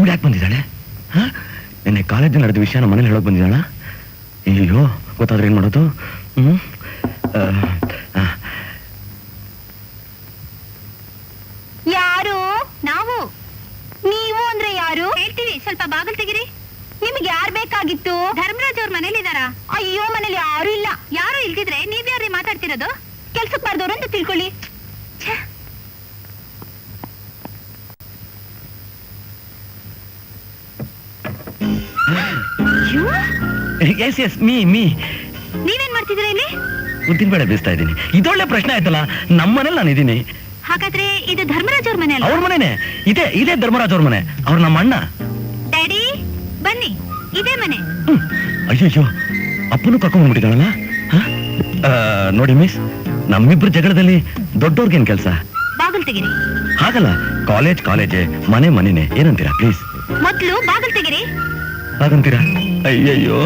ಇವಳು ಯಾಕೆ ಬಂದಿದ್ದಾಳೆ? ನಿನ್ನೆ ಕಾಲೇಜಲ್ಲಿ ನಡೆದ ವಿಷಯನ ಮನೇಲಿ ಹೇಳೋಕೆ ಬಂದಿದ್ದಾಳ? ಅಯ್ಯೋ, ಗೊತ್ತಾದ್ರೆ ಏನ್ ಮಾಡೋದು? ಯಾರು? ನಾವು. ನೀವು ಅಂದ್ರೆ ಯಾರು? ಹೇಳ್ತೀವಿ, ಸ್ವಲ್ಪ ಬಾಗಿಲು ತೆಗಿರಿ. ನಿಮ್ಗೆ ಯಾರು ಬೇಕಾಗಿತ್ತು? ಧರ್ಮರಾಜ್ ಅವ್ರ ಮನೇಲಿ ಇದಾರಾ? ಅಯ್ಯೋ, ಮನೇಲಿ ಯಾರು ಇಲ್ಲ. ಯಾರು ಇಲ್ದಿದ್ರೆ ನೀವ್ಯಾರೇ ಮಾತಾಡ್ತಿರೋದು? ಕೆಲ್ಸಕ್ಕೆ ಬಾರ್ದವ್ರು ಅಂತ ತಿಳ್ಕೊಳ್ಳಿ. ಎಸ್ ಎಸ್ ಮೀ ಮೀ. ನೀವೇನ್ ಮಾಡ್ತಿದ್ದೀರಾ ಇಲ್ಲಿ? ಉದ್ದಿನ ಬೇಳೆ ಬೀಸ್ತಾ ಇದ್ದೀನಿ. ಇದೊಳ್ಳೆ ಪ್ರಶ್ನೆ ಆಯ್ತಲ್ಲ. ನಮ್ಮ ಮನೇಲಿ ನಾನು ಇದ್ದೀನಿ. ಹಾಗಾದ್ರೆ ಇದು ಧರ್ಮರಾಜ್ ಅವ್ರ ಮನೆ ಅಲ್ಲ? ಅವ್ರ ಮನೇನೆ. ಇದೇ ಧರ್ಮರಾಜ್ ಅವ್ರ ಮನೆ. ಅವ್ರ ನಮ್ಮ ಅಣ್ಣ. ಡ್ಯಾಡಿ ಬನ್ನಿ, ಇದೇ ಮನೆ. ಅಯ್ಯಯ್ಯೋ, ಅಪ್ಪನು ಕರ್ಕೊಂಡ್ ಬಂದ್ಬಿಟ್ಟಿದ್ದಾಳಲ್ಲ. ನೋಡಿ ಮಿಸ್, ನಮ್ಮಿಬ್ರು ಜಗಳದಲ್ಲಿ ದೊಡ್ಡವ್ರಿಗೇನ್ ಕೆಲಸ? ಬಾಗಿಲು ತೆಗಿರಿ. ಹಾಗಲ್ಲ, ಕಾಲೇಜೇ, ಮನೆನೇ. ಏನಂತೀರಾ ಪ್ಲೀಸ್? ಮೊದ್ಲು ಬಾಗಿಲು ತೆಗಿರಿ. ಹಾಗಂತೀರಾ? ಅಯ್ಯಯ್ಯೋ,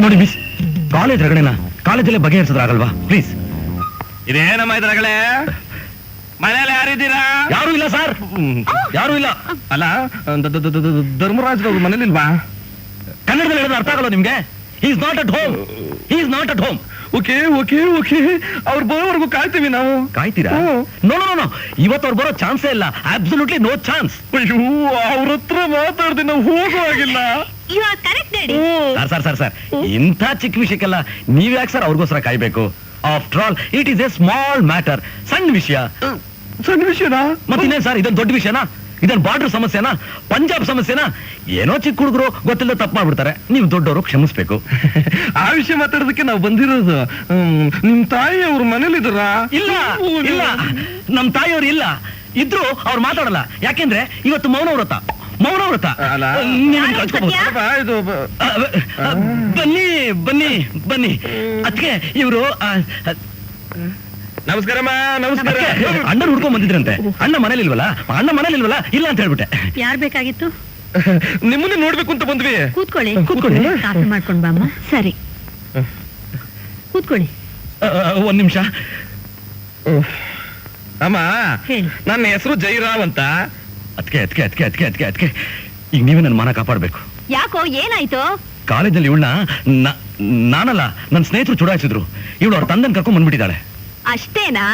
ನೋಡಿ ಮಿಸ್, ಕಾಲೇಜ್ ರಗಡೆನ ಕಾಲೇಜಲ್ಲೇ ಬಗೆಹರಿಸಿದ್ರಾಗಲ್ವಾ? ಪ್ಲೀಸ್. ಇದೇನಮ್ಮ ಇದ್ರಗಳೇ? ಮನೇಲಿ ಯಾರಿದ್ದೀರಾ? ಯಾರು ಇಲ್ಲ ಸರ್, ಯಾರು ಇಲ್ಲ. ಅಲ್ಲ, ಧರ್ಮರಾಜ್ ಅವ್ರ ಮನೇಲಿ ಇಲ್ವಾ? ಕನ್ನಡದಲ್ಲಿ ಹೇಳಿದ್ರೆ ಅರ್ಥ ಆಗಲ್ಲ ನಿಮ್ಗೆ? He is not at home. Okay, ಅವ್ರು ಬರೋವರೆಗೂ ಕಾಯ್ತೀವಿ ನಾವು. ಕಾಯ್ತೀರಾ? ನೋ, ಇವತ್ತು ಅವ್ರು ಬರೋ ಚಾನ್ಸೇ ಇಲ್ಲ. Absolutely no chance. ಅಯ್ಯೋ, ಅವ್ರ ಹತ್ರ ಮಾತಾಡ್ದೆ ನಾವು ಹೋಗುವಾಗಿಲ್ಲ. You are correct daddy. Sir, ಇಂಥ ಚಿಕ್ಕ ವಿಷಯಕ್ಕೆಲ್ಲ ನೀವ್ಯಾಕೆ ಸರ್ ಅವ್ರಿಗೋಸ್ಕರ ಕಾಯ್ಬೇಕು? After all it is a small matter. ಸಣ್ಣ ವಿಷಯನಾ? ಮತ್ತಿನ್ನೇನ್ ಸರ್, ಇದೊಂದು ದೊಡ್ಡ ವಿಷಯನಾ? ಇದನ್ ಬಾರ್ಡರ್ ಸಮಸ್ಯೆನಾ? ಪಂಜಾಬ್ ಸಮಸ್ಯೆನಾ? ಏನೋ ಚಿಕ್ಕ ಹುಡುಗರು ಗೊತ್ತಿಲ್ಲದೆ ತಪ್ಪು ಮಾಡ್ಬಿಡ್ತಾರೆ. ನೀವು ದೊಡ್ಡವರು ಕ್ಷಮಿಸ್ಬೇಕು. ಆ ವಿಷಯ ಮಾತಾಡೋದಕ್ಕೆ ನಾವು ಬಂದಿರೋದು. ನಿಮ್ ತಾಯಿ ಅವ್ರ ಮನೇಲಿ ಇದ್ದಾರಾ? ಇಲ್ಲ, ನಮ್ ತಾಯಿಯವ್ರು ಇಲ್ಲ. ಇದ್ರು ಅವ್ರು ಮಾತಾಡಲ್ಲ. ಯಾಕೆಂದ್ರೆ ಇವತ್ತು ಮೌನ ವ್ರತ. ಬನ್ನಿ ಅದಕ್ಕೆ ಇವರು ನಮಸ್ಕಾರಮ್ಮ. ನಮಸ್ಕಾರ. ಅಣ್ಣನ್ ಹುಡ್ಕೊಂಡ್ ಬಂದಿದ್ರಂತೆ. ಅಣ್ಣ ಮನೇಲಿಲ್ವಲ್ಲ ಇಲ್ಲ ಅಂತ ಹೇಳ್ಬಿಟ್ಟೆ. ಯಾರ್ ಬೇಕಾಗಿತ್ತು? ನಿಮ್ಮನ್ನ ನೋಡ್ಬೇಕು ಅಂತ ಬಂದ್ವಿ. ಕೂತ್ಕೊಳ್ಳಿ. ಕಾಫಿ ಮಾಡ್ಕೊಂಡ್ ಬಾಮ್ಮ. ಸರಿ, ಕೂತ್ಕೊಳ್ಳಿ. ಒಂದ್ ನಿಮಿಷ. ಅಮ್ಮ, ಹೇಳಿ. ನನ್ನ ಹೆಸರು ಜೈರಾವ್ ಅಂತ. ಅದಕ್ಕೆ ಈಗ ನೀವೇ ನನ್ನ ಮಾನ ಕಾಪಾಡ್ಬೇಕು. ಯಾಕೋ, ಏನಾಯ್ತು? ಕಾಲೇಜಲ್ಲಿ ಇವಳನ್ನ ನಾನಲ್ಲ, ನನ್ನ ಸ್ನೇಹಿತರು ಚುಡಾಯಿಸಿದ್ರು. ಇವಳು ಅವ್ರ ತಂದನ್ ಕರ್ಕೊಂಡ್ ಬಂದ್ಬಿಟ್ಟಿದ್ದಾಳೆ. ಅಷ್ಟೇನಾ?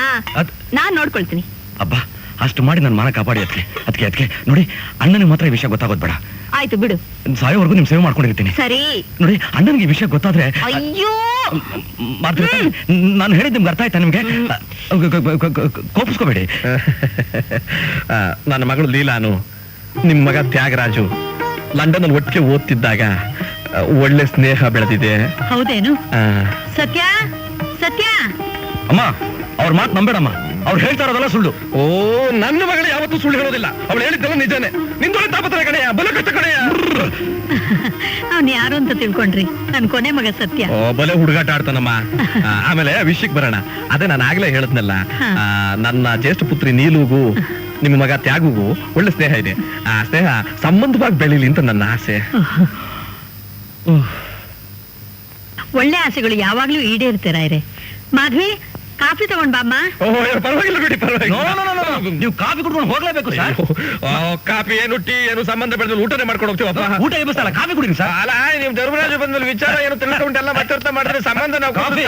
ನಾನ್ ನೋಡ್ಕೊಳ್ತೀನಿ. ಅಬ್ಬಾ, ಅಷ್ಟು ಮಾಡಿ ನನ್ನ ಮಾನ ಕಾಪಾಡಿ. ಅದಕ್ಕೆ ನೋಡಿ, ಅಣ್ಣನಿಗೆ ಮಾತ್ರ ಈ ವಿಷಯ ಗೊತ್ತಾಗೋದ್ ಬೇಡ. ಆಯ್ತು ಬಿಡು, ಸಾಯೋವರೆಗೂ ನಿಮ್ ಸೇವೆ ಮಾಡ್ಕೊಂಡಿರ್ತೀನಿ. ಸರಿ. ನೋಡಿ, ಅಣ್ಣನಿಗೆ ಈ ವಿಷಯ ಗೊತ್ತಾದ್ರೆ ಅಯ್ಯೋ ನಾನು ಹೇಳಿದ್ ನಿಮ್ಗೆ ಅರ್ಥ ಆಯ್ತಾ? ನಿಮ್ಗೆ ಕೋಪಿಸ್ಕೋಬೇಡಿ. ನನ್ನ ಮಗಳು ಲೀಲಾನು, ನಿಮ್ ಮಗ ತ್ಯಾಗರಾಜು ಲಂಡನ್ ಅಲ್ಲಿ ಒಟ್ಟಿಗೆ ಓದ್ತಿದ್ದಾಗ ಒಳ್ಳೆ ಸ್ನೇಹ ಬೆಳೆದಿದೆ. ಹೌದೇನು? ಸತ್ಯ ಅಮ್ಮ, ಅವ್ರ ಮಾತು ನಂಬೇಡಮ್ಮ. ಅವ್ರು ಹೇಳ್ತಾ ಇರೋದಲ್ಲ ಸುಳ್ಳು. ಓ, ನನ್ನ ಮಗಳು ಯಾವತ್ತೂ ಸುಳ್ಳು ಹೇಳೋದಿಲ್ಲ. ಅವಳು ಹೇಳಿದ್ದಲ್ಲ ನಿಜಾನೇ. ನಿಂದೊಳೆ ತಾಪತ್ರ ಕಡೆಯ, ಬಲ ಕಟ್ಟ ಕಡೆಯ. ಅವ್ನು ಯಾರು ಅಂತ ತಿಳ್ಕೊಂಡ್ರಿ? ನನ್ ಕೊನೆ ಮಗ ಸತ್ಯ. ಓ, ಬಲೆ ಹುಡುಗಾಟ ಆಡ್ತಾನಮ್ಮ. ಆಮೇಲೆ ವಿಷಯಕ್ಕೆ ಬರೋಣ. ಅದೇ ನಾನು ಆಗ್ಲೇ ಹೇಳದ್ನಲ್ಲ, ನನ್ನ ಜ್ಯೇಷ್ಠ ಪುತ್ರಿ ನೀಲುಗೂ ನಿಮ್ಮ ಮಗ ತ್ಯಾಗುಗೂ ಒಳ್ಳೆ ಸ್ನೇಹ ಇದೆ. ಆ ಸ್ನೇಹ ಸಂಬಂಧವಾಗಿ ಬೆಳೀಲಿ ಅಂತ ನನ್ನ ಆಸೆ. ಒಳ್ಳೆ ಆಸೆಗಳು ಯಾವಾಗ್ಲೂ ಈಡೇರ್ತೀರಾ. ಮಾಧವಿ, ಕಾಫಿ ತಗೊಂಡ್ ಬಾಮ್ಮ. ಪರವಾಗಿಲ್ಲ ಬಿಡಿ, ಪರವಾಗಿಲ್ಲ. ನೀವು ಕಾಫಿ ಕುಡ್ಕೊಂಡು ಹೋಗ್ಲೇಬೇಕು ಸರ್. ಕಾಫಿ ಏನು ಟೀ ಏನು ಸಂಬಂಧ ಬೆಳೆದಲ್ಲಿ ಊಟನೇ ಮಾಡ್ಕೊಂಡು ಹೋಗ್ತೀವಪ್ಪ. ಊಟ ಎಬ್ಬಿಸ್ತಲ್ಲ, ಕಾಫಿ ಕುಡಿರಿ ಸರ್. ಅಲ್ಲ, ನೀವು ಧರ್ಮರಾಜ ಬಂದ್ಮೇಲೆ ವಿಚಾರ ಏನು ತಿಳ್ಕೊಂಡೆಲ್ಲ ಮಾತಾಡ್ತಾ ಮಾಡಿದ್ರೆ ಸಂಬಂಧ ನಾವು ಕಾಫಿ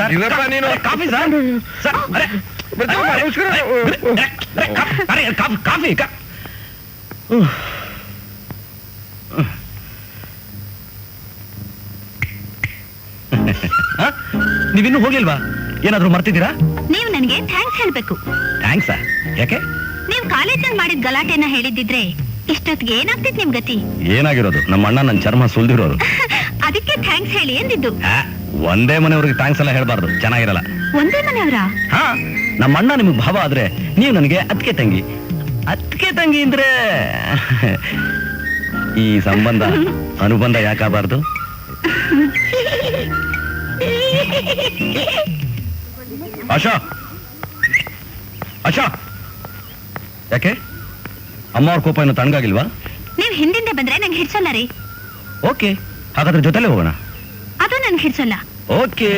ಸರ್. ನೀನು ಕಾಫಿ ಸರ್. ಕಾಫಿ ನೀವಿನ್ನೂ ಹೋಗಿಲ್ವಾ? ಏನಾದ್ರೂ ಮರ್ತಿದ್ದೀರಾ? ನೀವು ನನಗೆ ಥ್ಯಾಂಕ್ಸ್ ಹೇಳ್ಬೇಕು. ಥ್ಯಾಂಕ್ಸಾ? ಯಾಕೆ? ನೀವು ಕಾಲೇಜಲ್ಲಿ ಮಾಡಿದ ಗಲಾಟೆನ ಹೇಳಿದ್ದಿದ್ರೆ ಇಷ್ಟೊತ್ತಿಗೆ ಏನಾಗ್ತಿತ್ತು ನಿಮ್ ಗತಿ? ಏನಾಗಿರೋದು? ನಮ್ಮ ಅಣ್ಣ ನನ್ನ ಚರ್ಮ ಸುಲ್ದಿರೋರು. ಅದಕ್ಕೆ ಥ್ಯಾಂಕ್ಸ್ ಹೇಳಿ ಎಂದಿದ್ದು. ಒಂದೇ ಮನೆಯವ್ರಿಗೆ ಥ್ಯಾಂಕ್ಸ್ ಎಲ್ಲ ಹೇಳ್ಬಾರ್ದು, ಚೆನ್ನಾಗಿರಲ್ಲ. ಒಂದೇ ಮನೆಯವರ? ಹಾ, ನಮ್ಮ ಅಣ್ಣ ನಿಮ್ಗೆ ಭಾವ ಆದ್ರೆ ನೀವು ನನಗೆ ಅತ್ತಿಗೆ ತಂಗಿ. ಅಂದ್ರೆ ಈ ಸಂಬಂಧ ಅನುಬಂಧ ಯಾಕಾಗಬಾರ್ದು? ಆಶಾ, ಯಾಕೆ ಅಮ್ಮ ಅವ್ರ ಕೋಪ ಏನು ತಣ್ಣಗಾಗಿಲ್ವಾ? ನೀವ್ ಹಿಂದಿಂದ ಬಂದ್ರೆ ನಂಗೆ ಹಿಡ್ಸಲ್ಲ ರೀ. ಓಕೆ, ಹಾಗಾದ್ರೆ ಜೊತೆಲೆ ಹೋಗೋಣ. ಅದು ನನ್ಗೆ ಹಿಡ್ಸಲ್ಲ. ಓಕೆ,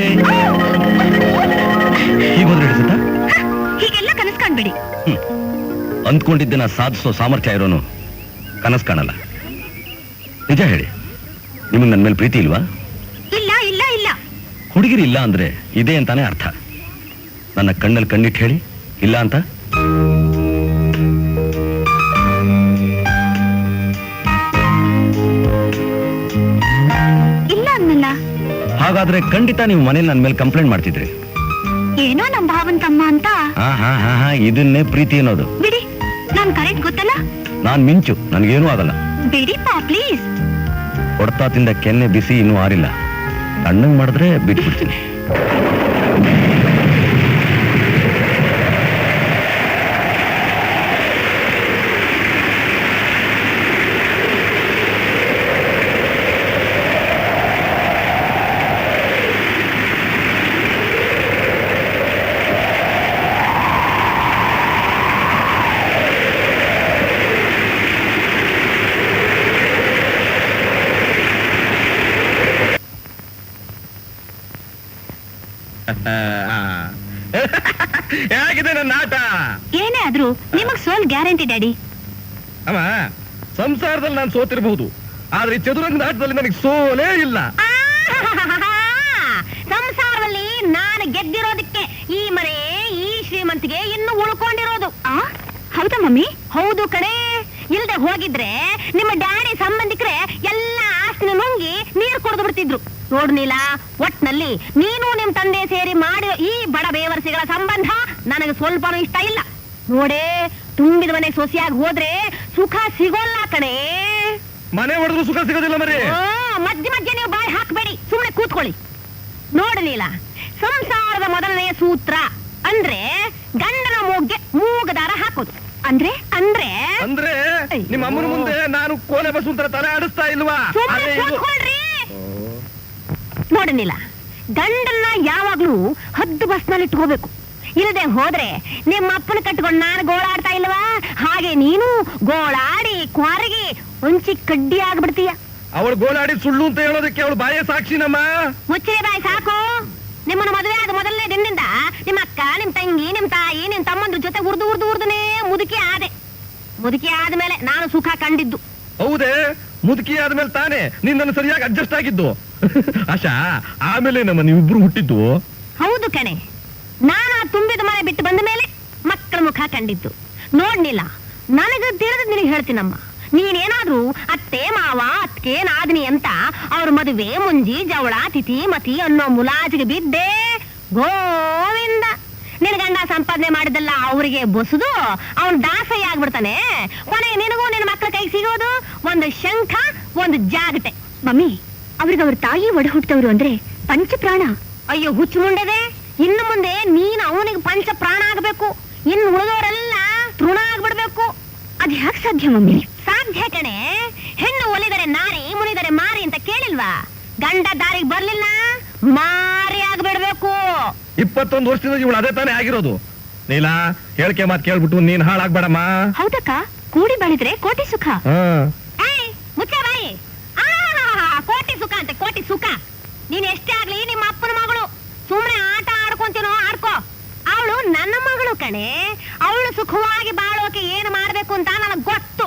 ಈಗ ಹೋದ್ರೆ ಹಿಡಿಸುತ್ತಾ? ಹೀಗೆಲ್ಲ ಕನಸು ಕಾಣ್ಬೇಡಿ. ಅಂದ್ಕೊಂಡಿದ್ದನ್ನ ಸಾಧಿಸೋ ಸಾಮರ್ಥ್ಯ ಇರೋನು ಕನಸು ಕಾಣಲ್ಲ. ನಿಜ ಹೇಳಿ, ನಿಮಗೆ ನನ್ನ ಮೇಲೆ ಪ್ರೀತಿ ಇಲ್ವಾ? ಇಲ್ಲ ಇಲ್ಲ ಇಲ್ಲ. ಹುಡುಗಿರಿ ಇಲ್ಲ ಅಂದ್ರೆ ಇದೆ ಅಂತಾನೆ ಅರ್ಥ. ನನ್ನ ಕಣ್ಣಲ್ಲಿ ಕಣ್ಣಿಟ್ಟು ಹೇಳಿ, ಇಲ್ಲ ಅಂತ. ಇಲ್ಲ ಅನ್ನಲ್ಲ. ಹಾಗಾದ್ರೆ ಖಂಡಿತ ನೀವು ಮನೇಲಿ ನನ್ನ ಮೇಲೆ ಕಂಪ್ಲೇಂಟ್ ಮಾಡ್ತಿದ್ರಿ. ಏನೋ ನಮ್ ಭಾವನ್ ತಮ್ಮ ಅಂತ. ಇದನ್ನೇ ಪ್ರೀತಿ ಅನ್ನೋದು. ಬಿಡಿ, ನಾನ್ ಕರೆಕ್ಟ್ ಗೊತ್ತಲ್ಲ. ನಾನ್ ಮಿಂಚು, ನನ್ಗೇನೂ ಆಗಲ್ಲ. ಬಿಡಿಪಾ ಪ್ಲೀಸ್. ಹೊಡ್ತಾ ತಿಂದ ಕೆನ್ನೆ ಬಿಸಿ ಇನ್ನೂ ಆರಿಲ್ಲ. ತಣ್ಣಗ್ ಮಾಡಿದ್ರೆ ಬಿಟ್ಬಿಡ್ತೀನಿ. ಹೇಗಿದೆ ನನ್ನ ಆಟ? ಏನೇ ಆದ್ರೂ ನಿಮಗ್ ಸೋಲ್ ಗ್ಯಾರಂಟಿ ಡ್ಯಾಡಿ. ಅಮ್ಮ, ಸಂಸಾರದಲ್ಲಿ ನಾನು ಸೋತಿರಬಹುದು, ಆದ್ರೆ ಚದುರಂಗದ ಆಟದಲ್ಲಿ ನನಗೆ ಸೋಲೇ ಇಲ್ಲ. ಸಂಸಾರದಲ್ಲಿ ನಾನು ಗೆದ್ದಿರೋದಕ್ಕೆ ಈ ಮನೆ ಈ ಶ್ರೀಮಂತಿಗೆ ಇನ್ನು ಉಳ್ಕೊಂಡಿರೋದು. ಹೌದಾ ಮಮ್ಮಿ? ಹೌದು ಕಣೆ. ಇಲ್ದೆ ಹೋಗಿದ್ರೆ ನಿಮ್ಮ ಡ್ಯಾಡಿ ಸಂಬಂಧಿಕರೇ ಎಲ್ಲ ಆಸ್ತಿನ ನುಂಗಿ ನೀರು ಕುಡಿದು ಬಿಡ್ತಿದ್ರು. ನೋಡು ನೀಲ, ಒಟ್ನಲ್ಲಿ ನೀನು ನಿಮ್ ತಂದೆ ಸೇರಿ ಮಾಡಿರೋ ಈ ಬಡ ಬೇವರ್ಸಿಗಳ ಸಂಬಂಧ ನನಗೆ ಸ್ವಲ್ಪನೂ ಇಷ್ಟ ಇಲ್ಲ. ನೋಡೇ, ತುಂಬಿದ ಮನೆ ಸೊಸೆಯಾಗಿ ಹೋದ್ರೆ ಸುಖ ಸಿಗೋಲ್ಲ ಕಣೆ. ಮನೆ ಹೊಡೆದ್ರು ಸುಖ ಸಿಗೋದಿಲ್ಲ ಮರಿ. ಮಧ್ಯ ಮಧ್ಯ ನೀವು ಬಾಯಿ ಹಾಕಬೇಡಿ, ಸುಮ್ಮನೆ ಕೂತ್ಕೊಳ್ಳಿ. ನೋಡಲಿಲ್ಲ, ಸಂಸಾರದ ಮೊದಲನೆಯ ಸೂತ್ರ ಅಂದ್ರೆ ಗಂಡನ ಮೂಗ್ಗೆ ಮೂಗದಾರ ಹಾಕೋದು. ಅಂದ್ರೆ ಅಂದ್ರೆ ಅಂದ್ರೆ ನಿಮ್ಮ ಅಮ್ಮನ ಮುಂದೆ ನಾನು ಕೋಲೆ ಬಸುಂತರ ತಲೆ ಆಡಿಸ್ತಾ ಇಲ್ವಾ? ಸುಮ್ಮನೆ ಕೂತ್ಕೊಳ್ರಿ. ನೋಡಲಿಲ್ಲ, ಗಂಡನ್ನ ಯಾವಾಗ್ಲೂ ಹದ್ದು ಬಸ್ನಲ್ಲಿ ಇಟ್ಕೋಬೇಕು. ಇಲ್ಲದೆ ಹೋದ್ರೆ ನಿಮ್ಮ ಅಪ್ಪನ ಕಟ್ಕೊಂಡು ನಾನು ಗೋಳಾಡ್ತಾ ಇಲ್ವಾ, ಹಾಗೆ ನೀನು ಗೋಳಾಡಿ ಕೊರಗಿ ಒಂಚಿ ಕಡ್ಡಿ ಆಗ್ಬಿಡ್ತೀಯ. ಅವಳು ಗೋಳಾಡಿ ಸುಳ್ಳು ಅಂತ ಹೇಳೋದಕ್ಕೆ ಅವಳು ಬಾಯೇ ಸಾಕ್ಷಿನಮ್ಮ. ಮುಚ್ಚಿಗೆ ಬಾಯಿ ಸಾಕು. ನಿಮ್ಮನ್ನ ಮದುವೆ ಆದ ಮೊದಲನೇ ದಿನದಿಂದ ನಿಮ್ಮ ಅಕ್ಕ, ನಿಮ್ ತಂಗಿ, ನಿಮ್ ತಾಯಿ, ನಿಮ್ ತಮ್ಮಂದ್ರ ಜೊತೆ ಉರ್ದುನೇ ಮುದುಕಿ ಆದೆ. ಮುದುಕಿ ಆದ್ಮೇಲೆ ನಾನು ಸುಖ ಕಂಡಿದ್ದು. ಹೌದೇ? ಮುದುಕಿ ಆದ್ಮೇಲೆ ತಾನೇ ನಿನ್ನನ್ನು ಸರಿಯಾಗಿ ಅಡ್ಜಸ್ಟ್ ಆಗಿದ್ದು. ಆಶಾ, ಆಮೇಲೆ ನಮ್ಮ ನೀವಿಬ್ರು ಹುಟ್ಟಿದ್ದು. ಹೌದು ಕಣೆ, ನಾನು ತುಂಬಿದ ಮನೆ ಬಿಟ್ಟು ಬಂದ ಮೇಲೆ ಮಕ್ಕಳ ಮುಖ ಕಂಡಿದ್ದು. ನೋಡ್ನಿಲ್ಲ, ನನಗೆ ತಿಳಿದ್ ನಿನಗೆ ಹೇಳ್ತೀನಮ್ಮ. ನೀನೇನಾದ್ರೂ ಅತ್ತೆ ಮಾವ ಅತ್ಕೆ ನಾದಿನಿ ಅಂತ ಅವ್ರ ಮದುವೆ ಮುಂಜಿ ಜವಳ ತಿಥಿ ಮತಿ ಅನ್ನೋ ಮುಲಾಜಿಗೆ ಬಿದ್ದೆ ಗೋವಿಂದ. ನಿನ್ ಗಂಡ ಸಂಪಾದನೆ ಮಾಡಿದಲ್ಲ ಅವರಿಗೆ ಬೊಸುದು ಅವನ್ ದಾಸಯ್ಯ ಆಗ್ಬಿಡ್ತಾನೆ. ಕೊನೆಗೆ ನಿನಗೂ ನಿನ್ನ ಮಕ್ಕಳ ಕೈಗೆ ಸಿಗೋದು ಒಂದು ಶಂಖ, ಒಂದು ಜಾಗಟೆ. ಮಮ್ಮಿ, ಅವ್ರಿಗೆ ಅವ್ರ ತಾಯಿ ಒಡ ಹುಟ್ಟವ್ರು ಅಂದ್ರೆ ಪಂಚ ಪ್ರಾಣ. ಅಯ್ಯೋ ಹುಚ್ಚು ಮುಂಡೆದೆ, ಇನ್ನು ಮುಂದೆ ನೀನು ಅವನಿಗೆ ಪಂಚ ಪ್ರಾಣ ಆಗ್ಬೇಕು, ಇನ್ನು ಉಳಿದವರೆಲ್ಲ ತೃಣ ಆಗ್ಬಿಡ್ಬೇಕು. ಅದ್ ಯಾಕೆ ಸಾಧ್ಯ ಮಮ್ಮಿ? ಸಾಧ್ಯ ಕಣೆ. ಹೆಣ್ಣು ಒಲಿದರೆ ನಾರಿ, ಮುನಿದರೆ ಮಾರಿ ಅಂತ ಕೇಳಿಲ್ವಾ? ಗಂಡ ದಾರಿಗೆ ಬರ್ಲಿಲ್ಲ, ಮಾರಿ ಆಗ್ಬಿಡ್ಬೇಕು. 21 ವರ್ಷದಿಂದ ಇವಳು ಅದೇ ತಾನೇ ಆಗಿರೋದು. ನೀಲಾ, ಹೇಳಿಕೆ ಮಾತು ಕೇಳ್ಬಿಟ್ಟು ನೀನ್ ಹಾಳಾಗ್ಬೇಡಮ್ಮ. ಹೌದಕ್ಕ, ಕೂಡಿ ಬಾಳಿದ್ರೆ ಕೋಟಿ ಸುಖ. ಮುಚ್ಚ ಬಾಯಿ. ಕೋಟಿ ಸುಖ ಅಂತೆ, ಕೋಟಿ ಸುಖ. ನೀನ್ ಎಷ್ಟೇ ಆಗ್ಲಿ ನಿಮ್ಮ ಅಪ್ಪನ ಮಗಳು. ಸುಮ್ನೆ ಆಟ ಆಡ್ಕೊಂತೀನೋ ಆಡ್ಕೋ. ಅವಳು ನನ್ನ ಮಗಳು ಕಣೆ. ಅವಳು ಸುಖವಾಗಿ ಬಾಳೋಕೆ ಏನು ಮಾಡ್ಬೇಕು ಅಂತ ನನಗ್ ಗೊತ್ತು.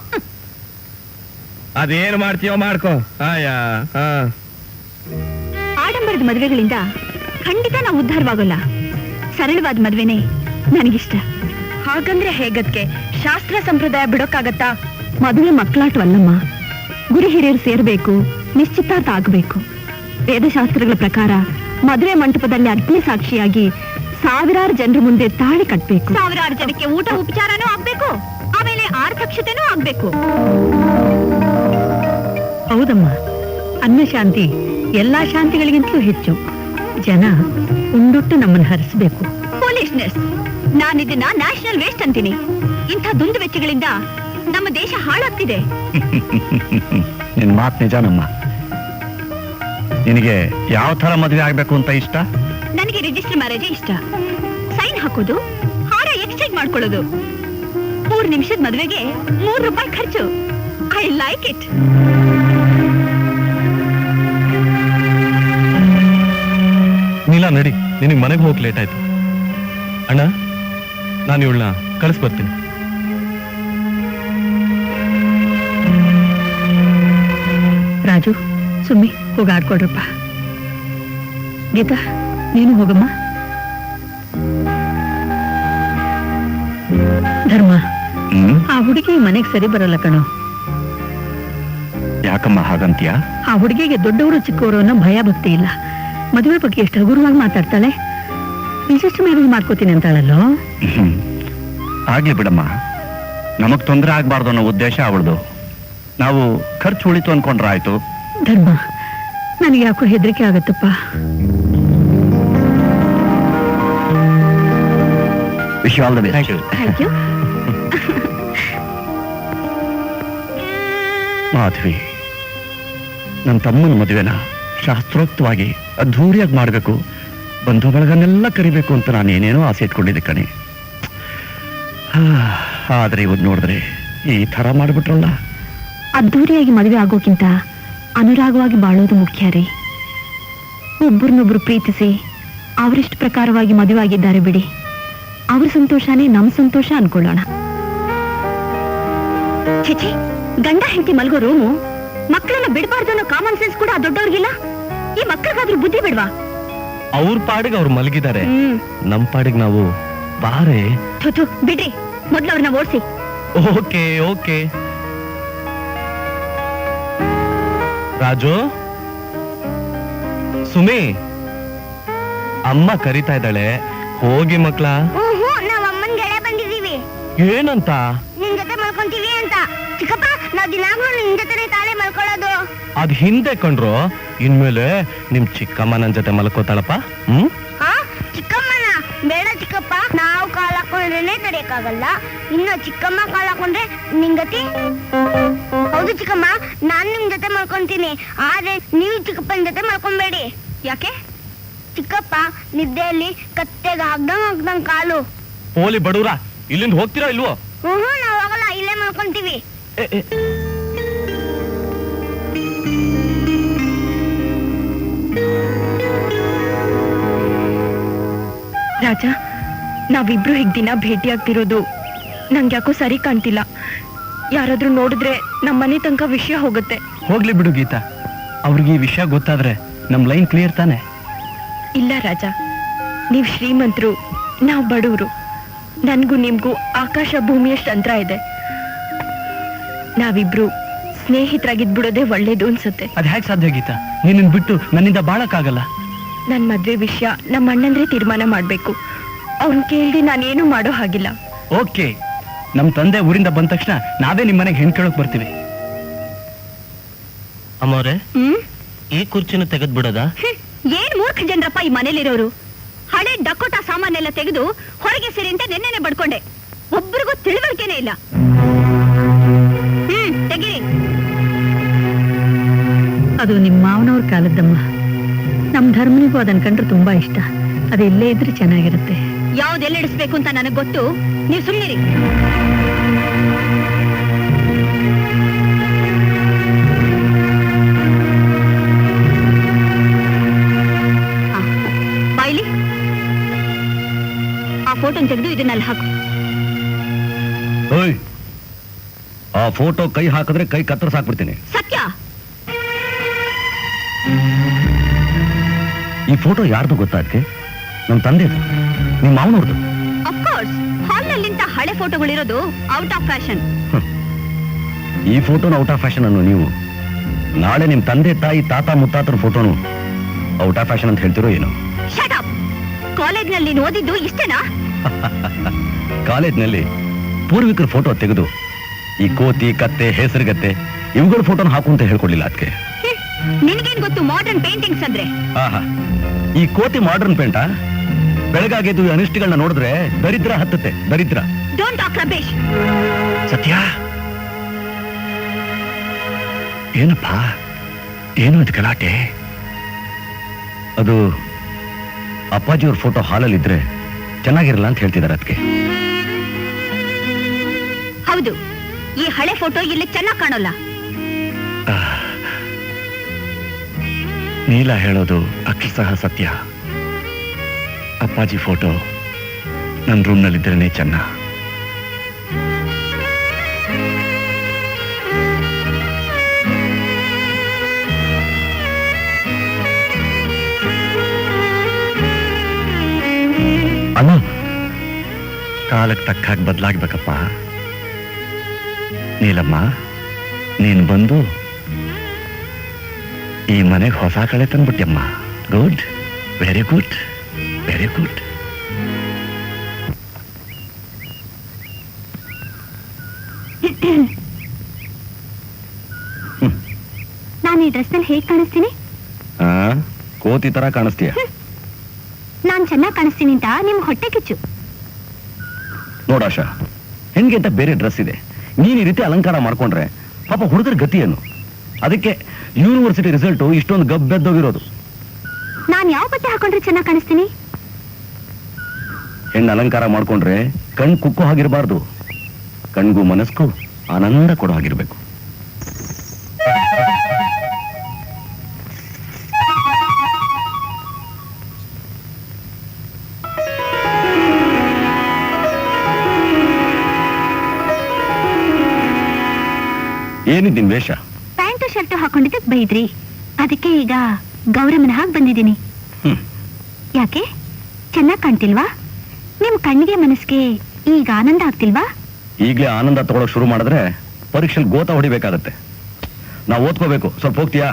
ಅದೇನು ಮಾಡ್ತೀಯೋ ಮಾಡ್ಕೋ. ಆಡಂಬರದ ಮದುವೆಗಳಿಂದ ಖಂಡಿತ ನಾವು ಉದ್ಧಾರವಾಗಲ್ಲ. ಸರಳವಾದ ಮದ್ವೆನೇ ನನಗಿಷ್ಟ. ಹಾಗಂದ್ರೆ ಹೇಗದ್ಕೆ ಶಾಸ್ತ್ರ ಸಂಪ್ರದಾಯ ಬಿಡೋಕ್ಕಾಗತ್ತಾ? ಮದುವೆ ಮಕ್ಕಳಾಟವಲ್ಲಮ್ಮ. ಗುರು ಹಿರಿಯರು ಸೇರ್ಬೇಕು, ನಿಶ್ಚಿತಾರ್ಥ ಆಗ್ಬೇಕು. ವೇದಶಾಸ್ತ್ರಗಳ ಪ್ರಕಾರ ಮದುವೆ ಮಂಟಪದಲ್ಲಿ ಅಗ್ನಿ ಸಾಕ್ಷಿಯಾಗಿ ಸಾವಿರಾರು ಜನರ ಮುಂದೆ ತಾಳಿ ಕಟ್ಬೇಕು. ಸಾವಿರಾರು ಜನಕ್ಕೆ ಊಟ ಉಪಚಾರನೂ ಆಗ್ಬೇಕು, ಆಮೇಲೆ ಆರ್ಥಕ್ಷತೆನೂ ಆಗ್ಬೇಕು. ಹೌದಮ್ಮ, ಅನ್ನ ಶಾಂತಿ ಎಲ್ಲಾ ಶಾಂತಿಗಳಿಗಿಂತಲೂ ಹೆಚ್ಚು. ಜನ ಉಂಡುಟ್ಟು ನಮ್ಮನ್ನು ಹರಿಸಬೇಕು. ಫೂಲಿಶ್ನೆಸ್. ನಾನಿದನ್ನ ನ್ಯಾಷನಲ್ ವೇಸ್ಟ್ ಅಂತೀನಿ. ಇಂಥ ದುಂದು ವೆಚ್ಚಗಳಿಂದ ನಮ್ಮ ದೇಶ ಹಾಳಾಗ್ತಿದೆ. ನಿನ್ ಮಾತ್ ನಿಜಾನಮ್ಮ. ನಿನಗೆ ಯಾವ ತರ ಮದುವೆ ಆಗ್ಬೇಕು ಅಂತ ಇಷ್ಟ? ನನಗೆ ರಿಜಿಸ್ಟರ್ ಮ್ಯಾರೇಜ್ ಇಷ್ಟ. ಸೈನ್ ಹಾಕೋದು, ಹಾರ ಎಕ್ಸ್ಚೇಂಜ್ ಮಾಡ್ಕೊಳ್ಳೋದು. 3 ನಿಮಿಷದ ಮದುವೆಗೆ 3 ರೂಪಾಯಿ ಖರ್ಚು. I like it. ನೀಲಾ, ನಡಿ, ನಿನಗೆ ಮನೆಗೆ ಹೋಗಿ ಲೇಟ್ ಆಯ್ತು. ಅಣ್ಣ, ನಾನು ಇವಳನ್ನ ಕಳಿಸ್ಬರ್ತೀನಿ. ರಾಜು, ಸುಮ್ಮಿ ಹೋಗಿ ಆಡ್ಕೊಡ್ರಪ್ಪ. ಗೀತಾ, ನೀನು ಹೋಗಮ್ಮ. ಧರ್ಮ, ಆ ಹುಡುಗಿ ಮನೆಗೆ ಸರಿ ಬರಲ್ಲ ಕಣೋ. ಯಾಕಮ್ಮ ಹಾಗಂತೀಯ? ಆ ಹುಡುಗಿಗೆ ದೊಡ್ಡವರು ಚಿಕ್ಕವರು ಅನ್ನೋ ಭಯ ಭಕ್ತಿ ಇಲ್ಲ. ಮದುವೆ ಬಗ್ಗೆ ಎಷ್ಟು ಹಗುರವಾಗಿ ಮಾತಾಡ್ತಾಳೆ. ಇಷ್ಟು ಮೇಲೆ ಮಾಡ್ಕೋತೀನಿ ಅಂತಾಳಲ್ಲೋ. ಆಗ್ಲಿ ಬಿಡಮ್ಮ, ನಮಗ್ ತೊಂದರೆ ಆಗ್ಬಾರ್ದು ಅನ್ನೋ ಉದ್ದೇಶ ಅವಳದು. ನಾವು ಖರ್ಚು ಉಳಿತು ಅನ್ಕೊಂಡ್ರೆ ಆಯ್ತು. ಧರ್ಮ, ನನಗೆ ಯಾಕೋ ಹೆದರಿಕೆ ಆಗತ್ತಪ್ಪ. Wish all the best. Thank you. Madhavi, ನನ್ನ ತಮ್ಮನ ಮದುವೆನ ಶಾಸ್ತ್ರೋಕ್ತವಾಗಿ ಅದ್ಧೂರಿಯಾಗಿ ಮಾಡಬೇಕು, ಬಂಧು ಬಳಗನ್ನೆಲ್ಲ ಕರಿಬೇಕು ಅಂತ ನಾನು ಏನೇನೋ ಆಸೆ ಇಟ್ಕೊಂಡಿದ್ದೆ ಕಣೆ. ಆದ್ರೆ ಇವತ್ತು ನೋಡಿದ್ರೆ ಈ ತರ ಮಾಡ್ಬಿಟ್ರಲ್ಲ. ಅದ್ದೂರಿಯಾಗಿ ಮದುವೆ ಆಗೋಕ್ಕಿಂತ ಅನುರಾಗವಾಗಿ ಬಾಳೋದು ಮುಖ್ಯ ರೀ. ಒಬ್ಬರನ್ನೊಬ್ರು ಪ್ರೀತಿಸಿ ಅವರಿಷ್ಟ ಪ್ರಕಾರವಾಗಿ ಮದುವೆ ಆಗಿದ್ದಾರೆ ಬಿಡಿ. ಅವ್ರ ಸಂತೋಷನೇ ನಮ್ ಸಂತೋಷ ಅನ್ಕೊಳ್ಳೋಣ. ಚಿಚಿ, ಗಂಡ ಹೆಂಡತಿ ಮಲ್ಗೋ ರೂಮು, ಮಕ್ಕಳನ್ನ ಬಿಡಬಾರ್ದು ಅನ್ನೋ ಕಾಮನ್ ಸೆನ್ಸ್ ಕೂಡ ದೊಡ್ಡವ್ರಿಗಿಲ್ಲ. ಈ ಮಕ್ಕಳಿಗಾದ್ರೂ ಬುದ್ಧಿ ಬಿಡ್ವಾ? ಅವ್ರ ಪಾಡಿಗೆ ಅವ್ರು ಮಲಗಿದ್ದಾರೆ, ನಮ್ ಪಾಡಿಗೆ ನಾವು ಬಾರೆ. ಥು, ಬಿಡ್ರಿ, ಮೊದ್ಲು ಅವ್ರನ್ನ ಓಡಿಸಿ. Okay okay. ರಾಜು, ಸುಮಿ, ಅಮ್ಮ ಕರಿತಾ ಇದ್ದಾಳೆ, ಹೋಗಿ ಮಕ್ಳ. ನಾವ್ ಅಮ್ಮನ್ ಗೆಳೆ ಬಂದಿದೀವಿ. ಏನಂತ? ನಿನ್ ಜೊತೆ ಮಲ್ಕೊಂತೀವಿ ಅಂತ. ಚಿಕ್ಕಪ್ಪ, ನಾವ್ ದಿನಾಗ್ಲೂ ನಿನ್ ಜೊತೆ ತಾಳೆ ಮಲ್ಕೊಳ್ಳೋದು. ಅದ್ ಹಿಂದೆ ಕಂಡ್ರು, ಇನ್ಮೇಲೆ ನಿಮ್ ಚಿಕ್ಕಮ್ಮ ನನ್ ಜೊತೆ ಮಲ್ಕೋತಾಳಪ್ಪ. ಚಿಕ್ಕಮ್ಮನ ಬೇಡ ಚಿಕ್ಕಪ್ಪ, ನಾವು ಕಾಲ್ ಹಾಕೊಂಡ್ರೇನೆ ತಡೆಯಕ್ಕಾಗಲ್ಲ. ಇನ್ನು ಚಿಕ್ಕಮ್ಮ ಕಾಲ್ ಹಾಕೊಂಡ್ರೆ ನಿಂಗತಿ. ಹೌದು ಚಿಕ್ಕಮ್ಮ, ನಾನ್ ನಿಮ್ ಜೊತೆ ಮಲ್ಕೊಂತೀನಿ, ಆದ್ರೆ ನೀವು ಚಿಕ್ಕಪ್ಪನ ಜೊತೆ ಮಲ್ಕೊಂಬೇಡಿ. ಯಾಕೆ? ಚಿಕ್ಕಪ್ಪ ನಿದ್ದೆಯಲ್ಲಿ ಕತ್ತೆಗೆ ಹಾಕ್ದಂಗ್ ಕಾಲು. ಹೋಲಿ ಬಡವ್ರ, ಇಲ್ಲಿಂದ ಹೋಗ್ತೀರಾ ಇಲ್ವೋ? ನಾವ್ ಹೋಗಲ್ಲ, ಇಲ್ಲೇ ಮಲ್ಕೊಂತೀವಿ. ರಾಜ, ನಾವಿಬ್ರು ಹೀಗ್ ದಿನ ಭೇಟಿ ಆಗ್ತಿರೋದು ನಂಗೆ ಯಾಕೋ ಸರಿ ಕಾಣ್ತಿಲ್ಲ. ಯಾರಾದ್ರೂ ನೋಡಿದ್ರೆ ನಮ್ಮನೆ ತನಕ ವಿಷಯ ಹೋಗುತ್ತೆ. ಹೋಗ್ಲಿ ಬಿಡು ಗೀತಾ, ಅವ್ರಿಗೆ ಈ ವಿಷಯ ಗೊತ್ತಾದ್ರೆ ನಮ್ ಲೈನ್ ಕ್ಲಿಯರ್ ತಾನೆ. ಇಲ್ಲ ರಾಜ, ನೀವ್ ಶ್ರೀಮಂತರು, ನಾವ್ ಬಡವರು. ನನ್ಗೂ ನಿಮ್ಗೂ ಆಕಾಶ ಭೂಮಿಯಷ್ಟು ಅಂತರ ಇದೆ. ನಾವಿಬ್ರು ಸ್ನೇಹಿತರಾಗಿದ್ಬಿಡೋದೇ ಒಳ್ಳೇದು ಅನ್ಸುತ್ತೆ. ಅದ್ ಹೇಗ್ ಸಾಧ್ಯ ಗೀತಾ? ನೀನನ್ ಬಿಟ್ಟು ನನ್ನಿಂದ ಬಾಳಕ್ಕಾಗಲ್ಲ. ನನ್ ಮದ್ವೆ ವಿಷಯ ನಮ್ಮ ಅಣ್ಣಂದ್ರೆ ತೀರ್ಮಾನ ಮಾಡ್ಬೇಕು. ಅವ್ನ್ ಕೇಳಿ ನಾನೇನು ಮಾಡೋ ಹಾಗಿಲ್ಲ. ಓಕೆ, ನಮ್ ತಂದೆ ಊರಿಂದ ಬಂದ ತಕ್ಷಣ ನಾವೇ ನಿಮ್ ಮನೆಗೆ ಹೆಣ್ ಕೇಳಕ್ ಬರ್ತೀವಿ. ಅಮ್ಮವ್ರೆ, ಈ ಕುರ್ಚಿನ ತೆಗೆದ್ ಬಿಡೋದಾ? ಏನ್ ಮೂರ್ಖ ಜನರಪ್ಪ ಈ ಮನೇಲಿರೋರು. ಹಳೆ ಡಕೋಟ ಸಾಮಾನೆಲ್ಲ ತೆಗೆದು ಹೊರಗೆ ಸೇರಿ ಅಂತ ನೆನ್ನೆನೆ ಬಡ್ಕೊಂಡೆ. ಒಬ್ಬರಿಗೂ ತಿಳುವಳಿಕೆನೇ ಇಲ್ಲ. ತೆಗೀರಿ. ಅದು ನಿಮ್ಮ ಮಾವನವ್ರ ಕಾಲದ್ದಮ್ಮ. ನಮ್ ಧರ್ಮನಿಗೂ ಅದನ್ ಕಂಡ್ರೆ ತುಂಬಾ ಇಷ್ಟ. ಅದೆಲ್ಲೇ ಇದ್ರೆ ಚೆನ್ನಾಗಿರುತ್ತೆ. ಯಾವ್ದೆಲ್ಲಿಡಿಸ್ಬೇಕು ಅಂತ ನನಗ್ ಗೊತ್ತು, ನೀವು ಸುಮ್ಮನಿರಿ. ಬಾಯ್ಲಿ, ಆ ಫೋಟೋನ್ ತೆಗೆದು ಇದನ್ನಲ್ಲಿ ಹಾಕು. ಓಯ್, ಆ ಫೋಟೋ ಕೈ ಹಾಕಿದ್ರೆ ಕೈ ಕತ್ತರಿಸಾಕ್ಬಿಡ್ತೀನಿ. ಸತ್ಯ, ಈ ಫೋಟೋ ಯಾರ್ದು ಗೊತ್ತಾ? ಅದಕ್ಕೆ ನಮ್ ತಂದೆದು, ನಿಮ್ ಮಾವನವ್ರದ್ದು. ಅಫ್ಕೋರ್ಸ್, ಹಾಲ್ನಲ್ಲಿಂತ ಹಳೆ ಫೋಟೋಗಳಿರೋದು ಔಟ್ ಆಫ್ ಫ್ಯಾಷನ್. ಈ ಫೋಟೋನ ಔಟ್ ಆಫ್ ಫ್ಯಾಷನ್ ಅನ್ನು ನೀವು ನಾಳೆ ನಿಮ್ ತಂದೆ ತಾಯಿ ತಾತ ಮುತ್ತಾತರ ಫೋಟೋನು ಔಟ್ ಆಫ್ ಫ್ಯಾಷನ್ ಅಂತ ಹೇಳ್ತಿರೋ ಏನೋ? Shut up. ಕಾಲೇಜ್ನಲ್ಲಿ ಓದಿದ್ದು ಇಷ್ಟೇನಾ? ಕಾಲೇಜ್ನಲ್ಲಿ ಪೂರ್ವಿಕರ ಫೋಟೋ ತೆಗೆದು ಈ ಕೋತಿ ಕತ್ತೆ ಹೆಸರುಗತ್ತೆ ಇವುಗಳ ಫೋಟೋನ ಹಾಕು ಅಂತ ಹೇಳ್ಕೊಡ್ಲಿಲ್ಲ ಅದಕ್ಕೆ. ನಿನಗೇನ್ ಗೊತ್ತು ಮಾಡರ್ನ್ ಪೇಂಟಿಂಗ್ಸ್ ಅಂದ್ರೆ? ಆಹಾ, ಈ ಕೋತಿ ಮಾಡರ್ನ್ ಪೇಂಟಾ? ಬೆಳಗಾಗೆದ್ದು ಅನಿಷ್ಟಗಳನ್ನ ನೋಡಿದ್ರೆ ದರಿದ್ರ ಹತ್ತತ್ತೆ, ದರಿದ್ರ. Don't talk rubbish. ಸತ್ಯ, ಏನಪ್ಪ, ಏನು ಅದು ಗಲಾಟೆ? ಅದು ಅಪ್ಪಾಜಿಯವ್ರ ಫೋಟೋ ಹಾಲಲ್ಲಿದ್ರೆ ಚೆನ್ನಾಗಿರಲ್ಲ ಅಂತ ಹೇಳ್ತಿದ್ದಾರೆ ಅದಕ್ಕೆ. ಹೌದು, ಈ ಹಳೆ ಫೋಟೋ ಇಲ್ಲಿ ಚೆನ್ನಾಗಿ ಕಾಣೋಲ್ಲ. ನೀಲ ಹೇಳೋದು ಅಕ್ಷರಶಃ ಸತ್ಯ. ಅಪ್ಪಾಜಿ ಫೋಟೋ ನನ್ನ ರೂಮ್ನಲ್ಲಿದ್ದರೇನೆ ಚೆನ್ನ. ಅಣ್ಣ, ಕಾಲಕ್ಕೆ ತಕ್ಕ ಹಾಗೆ ಬದಲಾಗ್ಬೇಕಪ್ಪ. ನೀಲಮ್ಮ, ನೀನು ಬಂದು ಈ ಮನೆಗೆ ಹೊಸ ಕಳೆ ತಂದ್ಬಿಟ್ಟಮ್ಮ. Good, very good, very good. ನಾನು ಈ ಡ್ರೆಸ್ನಲ್ಲಿ ಹೇಗೆ ಕಾಣಿಸ್ತೀನಿ? ಕೋತಿ ತರ ಕಾಣಿಸ್ತೀಯ. ನಾನ್ ಚೆನ್ನಾಗಿ ಕಾಣಿಸ್ತೀನಿ ಅಂತ ನಿಮ್ಗೆ ಹೊಟ್ಟೆ ಕಿಚ್ಚು. ನೋಡಾಶಾ, ಹೆಣ್ಗೆ ಅಂತ ಬೇರೆ ಡ್ರೆಸ್ ಇದೆ. ನೀನ್ ಈ ರೀತಿ ಅಲಂಕಾರ ಮಾಡ್ಕೊಂಡ್ರೆ ಪಾಪ ಹುಡುಗರ ಗತಿ ಏನು? ಅದಕ್ಕೆ ಯೂನಿವರ್ಸಿಟಿ ರಿಸಲ್ಟ್ ಇಷ್ಟೊಂದು ಗಬ್ಬೆದ್ದೋಗಿರೋದು. ನಾನ್ ಯಾವ ಬಟ್ಟೆ ಹಾಕೊಂಡ್ರೆ ಚೆನ್ನಾಗಿ ಕಾಣಿಸ್ತೀನಿ? ಹೆಣ್ಣು ಅಲಂಕಾರ ಮಾಡ್ಕೊಂಡ್ರೆ ಕಣ್ ಕುಕ್ಕೋ ಹಾಗಿರಬಾರ್ದು, ಕಣ್ಗೂ ಮನಸ್ಗೂ ಆನಂದ ಕೊಡೋ ಹಾಗಿರ್ಬೇಕು. ಏನಿದ್ದೀನಿ ವೇಷ? ಪ್ಯಾಂಟು ಶರ್ಟ್ ಹಾಕೊಂಡಿದ್ದಕ್ಕೆ ಬೈದ್ರಿ, ಅದಕ್ಕೆ ಈಗ ಗೌರಮ್ಮನ ಹಾಗೆ ಬಂದಿದ್ದೀನಿ. ಯಾಕೆ ಚೆನ್ನಾಗಿ ಕಾಣ್ತಿಲ್ವಾ? ನಿಮ್ ಕಣ್ಣಿಗೆ ಮನಸ್ಸಿಗೆ ಈಗ ಆನಂದ ಆಗ್ತಿಲ್ವಾ? ಈಗಲೇ ಆನಂದ ತಗೊಳಕ್ ಶುರು ಮಾಡಿದ್ರೆ ಪರೀಕ್ಷೆಲ್ ಗೋತ ಹೊಡಿಬೇಕಾಗತ್ತೆ. ನಾವು ಓದ್ಕೋಬೇಕು. ಸ್ವಲ್ಪ ಹೋಗ್ತೀಯಾ?